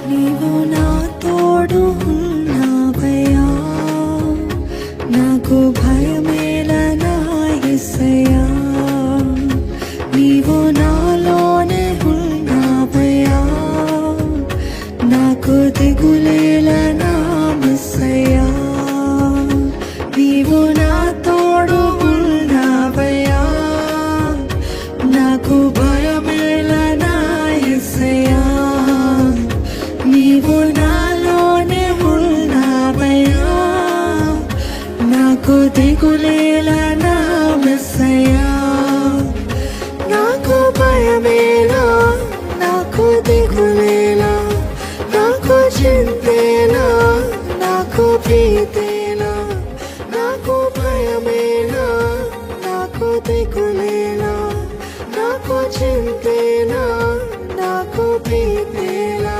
నీవు నా తోడు ఉన్నావయ్యా, నాకు భయమేలనా యేసయ్యా. నీవు నాలోనే ఉన్నావయ్యా, నాకు దిగులేలనా యేసయ్యా. నీవు నా తోడు ఉన్నావయ్యా, నాకు భయమేలనా యేసయ్యా. నీవు నాలోనే ఉన్నావయ్యా, నాకు దిగులేలనా యేసయ్యా. నాకు భయమేలా, నాకు దిగులేలా, నాకు చింతేలా, నాకు భీతేలా. నాకు భయమేలా, నాకు దిగులేలా, నాకు చింతేలా, నాకు భీతేలా.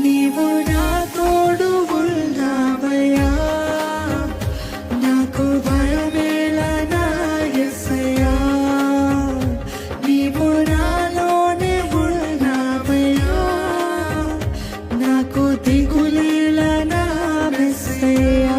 నీవు నా తోడు ఉన్నావయ్యా, నాకు భయమేలనా యేసయ్యా. నీవు నాలోనే ఉన్నావయ్యా, నాకు దిగులేలనా యేసయ్యా.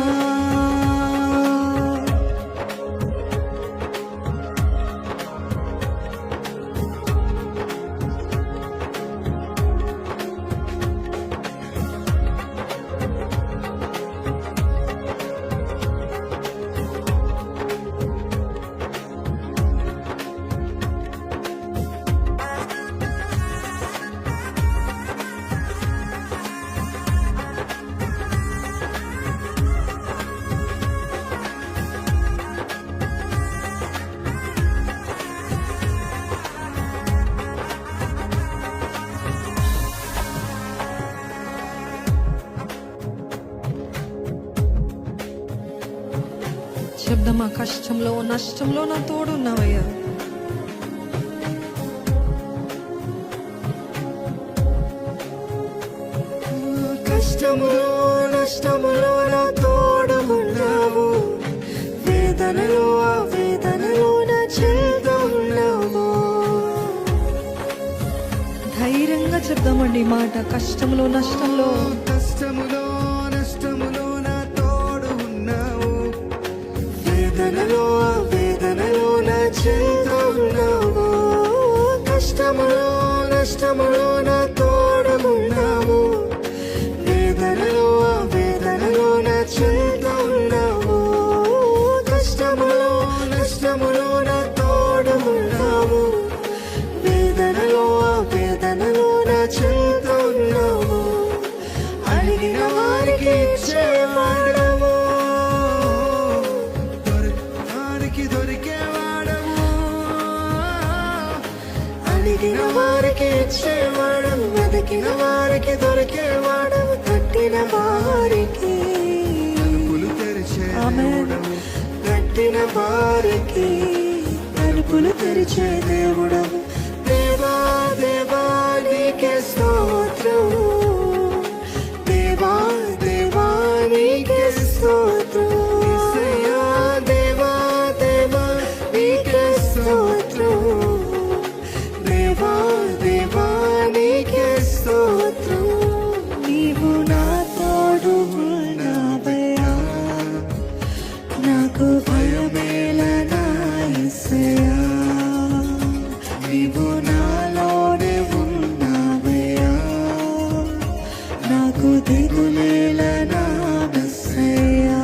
చెప్దామా? కష్టంలో నష్టంలో నా తోడున్నావయ్యా. కష్టములో నష్టములో నా తోడు ఉన్నావు, వేదనలో ఆ వేదనలో నా చెంత ఉన్నావు. ధైర్యంగా చెప్దామండి ఈ మాట. కష్టంలో నష్టంలో కష్టములో నష్టములో నా తోడు ఉన్నావు, వేదనలో ఆ వేదనలో నా చెంత ఉన్నావు. కష్టములో నష్టములో నా తోడు ఉన్నావు, వేదనలో ఆ వేదనలో నా చెంత ఉన్నావు. కష్టములో నష్టములో నా తోడు ఉన్నావు, వేదనలో ఆ వేదనలో నా చెంత ఉన్నావు. అడిగిన వారికి ఇచ్చేవాడవు, దొరికేవానికి దొరికేవాడవు. అడిగిన వారికి ఇచ్చేవాడవు, వెతికిన వారికి దొరికేవాడవు. తట్టిన వారికి తలుపులు తెరిచేవాడవు, తట్టిన వారికి తలుపులు తెరిచే దేవుడవు. దేవా దేవా నీకే స్తోత్రం, దేవా దేవా నీకే స్తోత్రం. యేసయ్యా దేవా దేవా నీకే స్తోత్రం, దేవా దేవా నీకే స్తోత్రం. నీవు నా తోడు ఉన్నావయ్యా, నాకు భయమేలనా యేసయ్యా. నీవు నాలోనే ఉన్నావయ్యా, నాకు దిగులేలనా యేసయ్యా.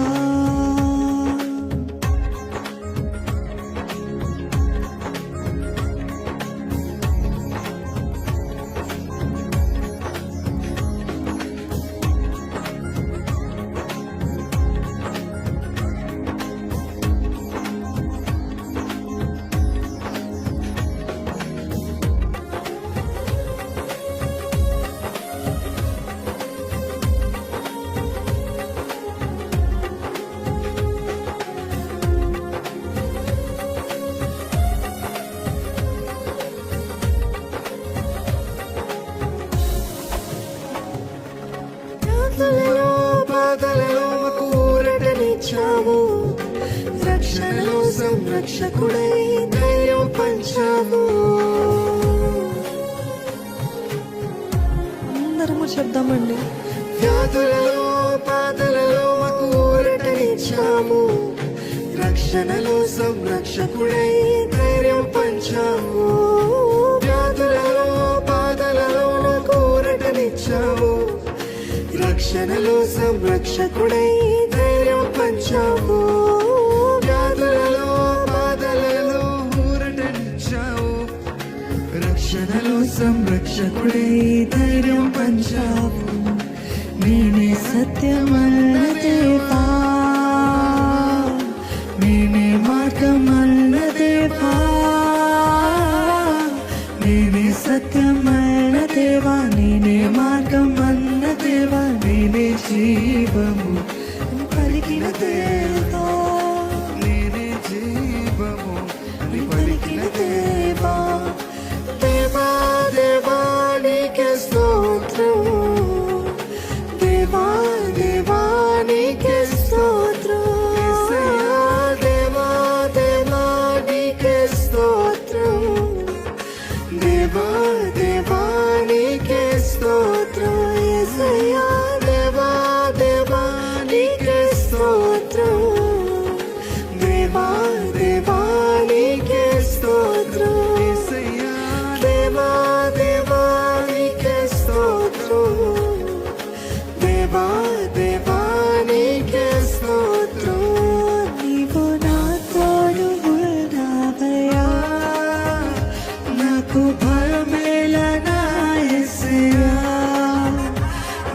బాధలలో బాధలలో మాకు ఊరటనిచ్చావు, రక్షణలో సంరక్షకుడై ధైర్యం పంచావు. చెప్దామండి. వ్యాధులలో బాధలలో మాకు ఊరటనిచ్చావు, రక్షణలో సంరక్షకుడై ధైర్యం పంచావు. వ్యాధులలో బాధలలో నాకు ఊరటనిచ్చావు, రక్షణలో సంరక్షకుడై ధైర్యం పంచావు. వ్యాధులలో బాధలలో ఊరటనిచ్చావు, రక్షణలో సంరక్షకుడై ధైర్యం పంచావు. నేనే సత్యమన్న దేవా, నేనే మార్గమన్న దేవా, నేనే సత్యమన్న దేవా, నేనే మార్గమన్న దేవా, నేనే జీవము పలికిన దేవా, నేనే జీవము పలికిన దేవా. దేవా దేవా నీకే స్తోత్రం, దేవా దేవా నీకే స్తోత్రం, దేవా దేవా నీకే స్తోత్రం, దేవా దేవా నీకే స్తోత్రం. యేసయ్యా దేవా దేవా నీకే స్తోత్రం, దేవా దేవా నీకే స్తోత్రం. యేసయ్యా దేవా దేవా నీకే స్తోత్రం, దేవా దేవా నీకే స్తోత్రం. నీవు నా తోడు ఉన్నావయ్యా, నాకు భయమేలా నా యేసయ్యా.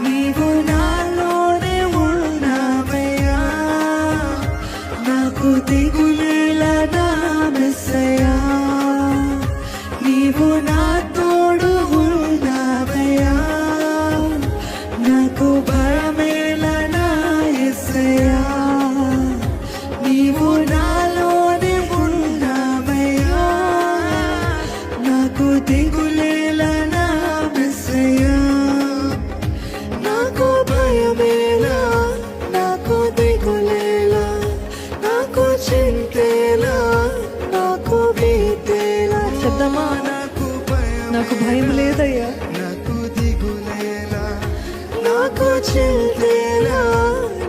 నీవు నాలోనే ఉన్నావయ్యా, నాకు దిగులేలా నా మెస్సయ్యా. నీవు నా తోడు ఉన్నావయ్యా, నాకు భయమేలా నా యేసయ్యా. నీవు నాలోనే ఉన్నావయ్యా, నాకు దిగులేలా నా మెస్సయ్యా. నాకు భయమేలా, నాకు దిగులేలా, నాకు చింతేలా, నాకు భీతేలా. చెప్దామా? నాకు భయం లేదయ్యా, నాకు దిగులేలా, నాకు చింతేలా,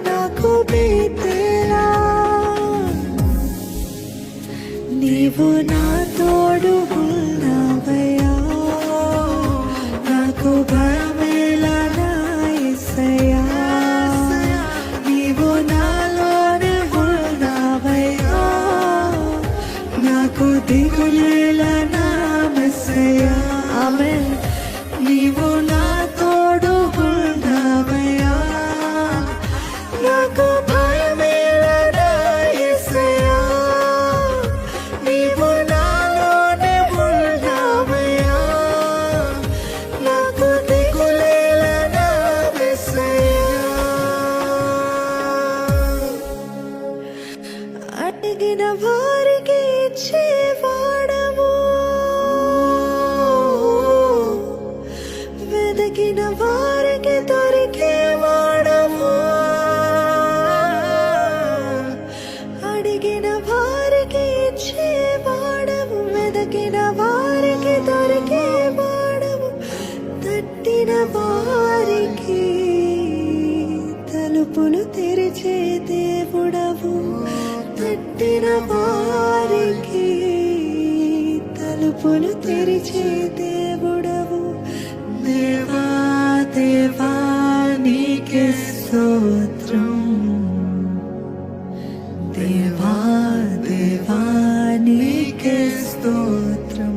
నాకు భీతేలా. నీవు నా తోడు ఉన్నావయ్యా, నాకు భయమేలా నా యేసయ్యా. నీవు నాలోనే ఉన్నావయ్యా, నాకు దిగులేలా నా మెస్సయ్యా. ఆమేన్. నీవు నా తోడు ఉన్నావయ్యా, నాకు భయమేలా నా యేసయ్యా. నీవు నాలోనే ఉన్నావయ్యా, నాకు దిగులేలా నా మెస్సయ్యా. అడిగిన వారికి ఇచ్చేవాడవు, వెదకిన వారికి దొరికేవాడవు. అడిగిన వారికి ఇచ్చేవాడవు, వెదకిన వారికి దొరికేవాడవు. తట్టిన వారికి తలుపులు తెరిచే దేవుడవు, తట్టిన వారికి తలుపులు తెరిచే దేవుడవు. దేవా దేవా నీకే స్తోత్రం, దేవా దేవా నీకే స్తోత్రం.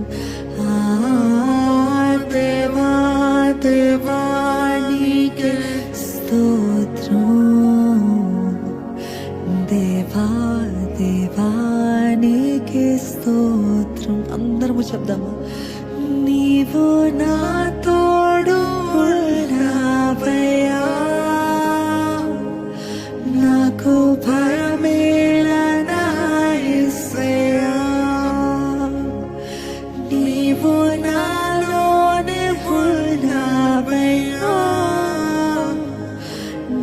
దేవా దేవా నీకే స్తోత్రం, దేవా దేవా నీకే స్తోత్రం. అందరము చెప్దామా? నీవు నా తోడు ఉన్నావయ్యా, నాకు భయమేలా నా యేసయ్యా. నీవు నాలోనే ఉన్నావయ్యా,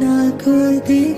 నాకు దిగులేలా